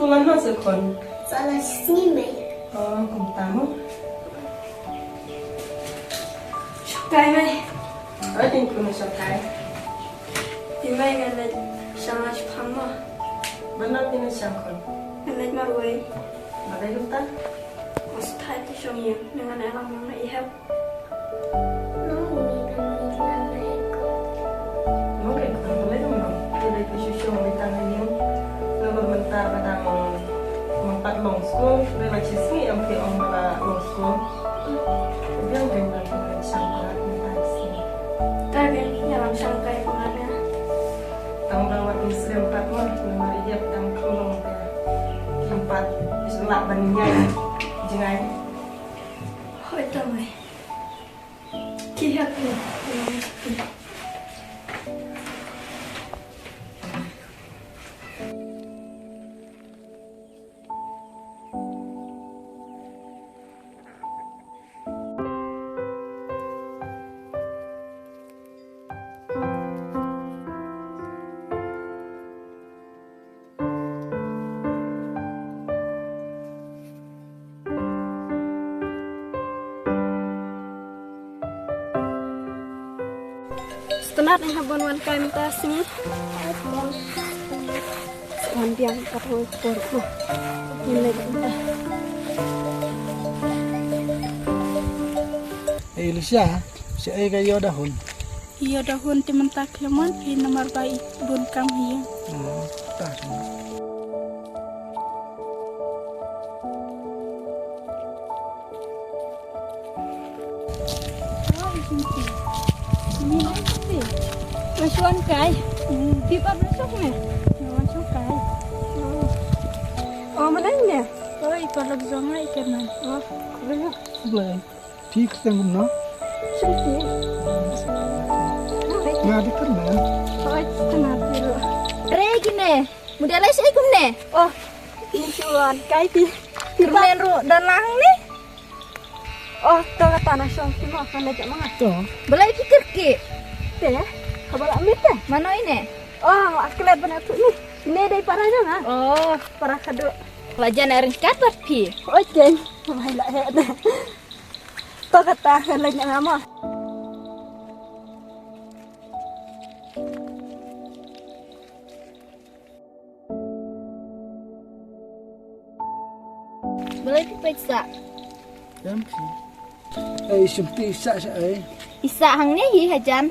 kungan masuk kon. Salah sini. Oh, kum tamu. Cái này, Oh, ting kun sakai. thì mày cái này sang là chụp hâm mà, Benar tin siang kon. cái này mà rồi, Bagay luta. mas thay thì xong nhiều, nên anh làm nó này help. Okay, kon boleh mo. Dili ko susyo mo tangan yung mentar padang mempat long school, beba chismi ang pi ang mga long school. Bilang ganda ng siang para taxi. Cái nhà làm sang cái của anh nha. Tang rawat Muslim 4 mo, lumari dia tang kulong dia. Empat, isulak baninya. Jingai. Hỏi tao mày, khi help đi, Setelah nih habon wan kai minta sini, wan biang katong korpo, nilai kita. Elisha, si ay kayo dahon. Iya dahun timan tak lemon, ini nomor baik bun kam hiya. Tak semua. Ini nanti, masukan kai, pipa besok nih, masuk kai. Oh mana ini? Oh ikan lagi zonga ikan mana? Oh keren. Boleh. ঠিক tengok no. Sempit. Nggak ada kena. Oh setengah kilo. Regine, modalnya saya kumne. Oh ini cuan kai di keren ru dan lang nih. Oh tuh kata nasional semua akan ajak mana? Tuh. Belai pikir ki. Teh, kabar ambil teh. Mana ini? Oh, aku lihat benar tuh nih. Ini dari parahnya nah. Oh, Parah kedua. pelajaran erin kapat pi. Oke, main lah ya. Tuh kata lainnya nama. Belai pizza. Jam sih. Eh, sempit sak sak eh. Isa hangnya hi hajan.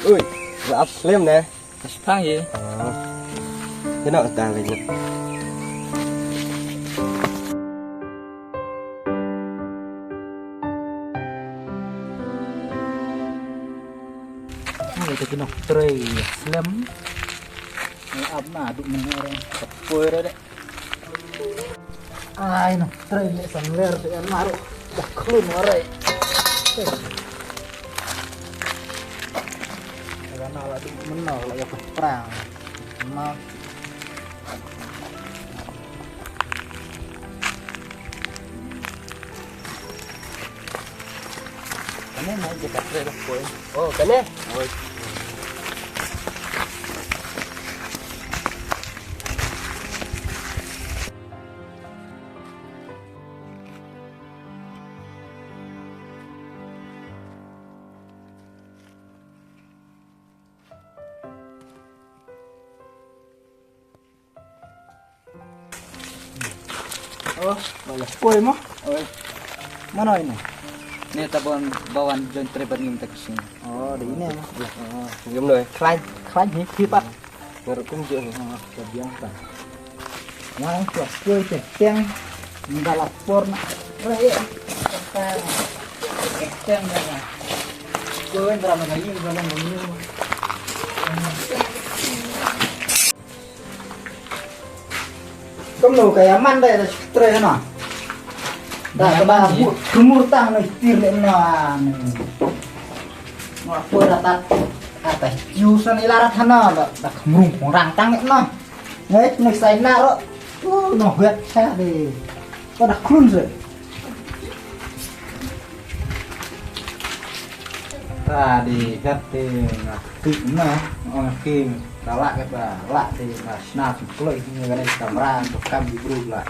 Ui, là Slim nè. Phang gì? Thế nào ta lại nhận? Ini kita kena tray slim. Ini apa aduk mana orang sepoi deh. Ai no, tray ni sangler dengan maru. Dah kelun warai. Karena lah aduk mana lah ya perang. Mal. Ini mau kita tray dah poin. Ồ, cái này. Ôi. Oh, boleh. Kue mah. Oh, mana ini? Ini tabon bawaan join triban ngim tak sini. Oh, di ini mah. Oh, ngâm rồi. Khai. Khai ni kita. Ngâm cũng chưa. Oh, kebiasa. Yang kue teng nggak lapor nak. Raya. Teng ya. Kue drama lagi dalam menu. Kamu kayak mana ya stres na? Dah kebah kumur tang na tir le na. Mau apa datat atas jusan ilarat hana dah kemurung orang tang na. Ngai nek sai na ro. Oh, no bet sa de. Kau dah klun se. Tadi kate ngakik na, ngakik talak kata lak te mas na kloi ni gane kamera untuk kam di grup lah.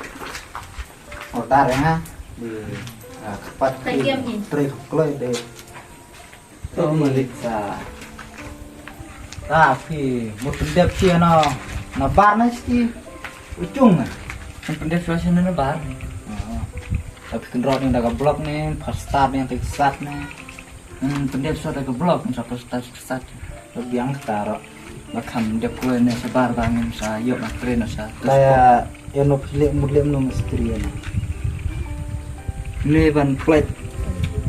Otar ya di cepat trik kloi de. Oh malik sa. Tapi một pendep kia nó bar na ski ujung na. Pendek suasana na bar. Tapi kendro ni dah blok ni, first start yang teksat ni. Pendek suasana ke blog siapa start. Lebih yang taruh. Makam dia kue ni sebar bangin sa yuk nak keren sa. Kayak yang no pilih mulia no misteri na. Ni ban plate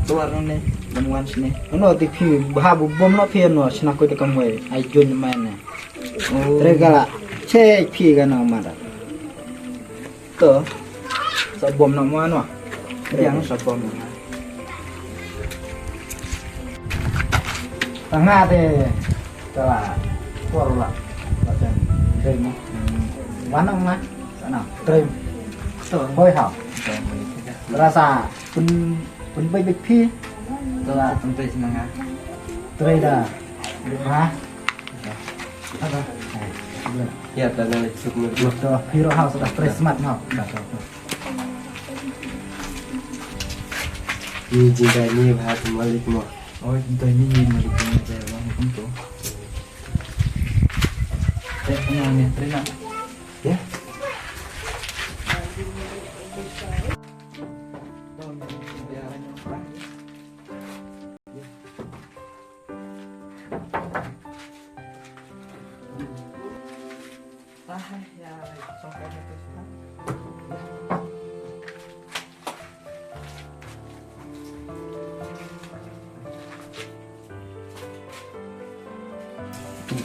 luar ni banguan sini. No tipi bahabu bom no pia no sina ko tekam we ai jon mana. Oh. Regala che pi ga na mara. To sa bom no mana. Yang sa bom. Tengah deh. Telah korla. Macam trim. Mana mah? Sana trim. To boy hao. Rasa pun baik pi. Telah sampai senang. Trader. Ha? Apa? Ya, tanah cukup. Betul. Hero House sudah smart mau. Ini jika ini bahas malik mau. Oh, itu ini malik ni saya bang untuk. Saya punya ni terima. Ya.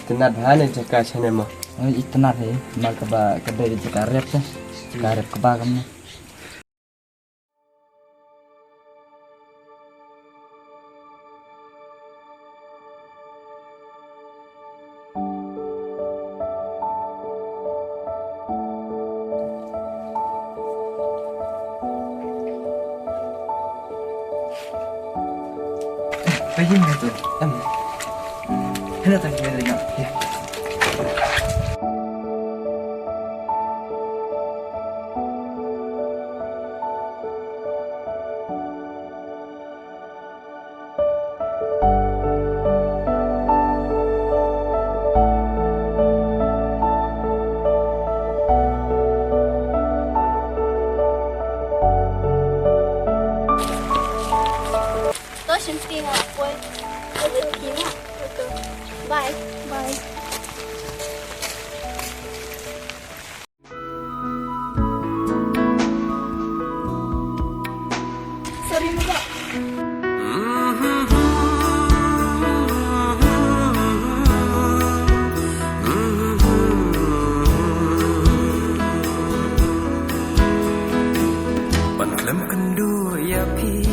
Tenat hane jaka chane mo. Oh, itu nak ni. Mal keba kedai di Cikarep sah. Cikarep keba kami. Pajim itu. Hendak tak kira dengar. Ya. Tôi xin tiền à, quên. Tôi biết kiếm à. Bye. Bye. Sorry juga. Bạn lem cần đua ya pi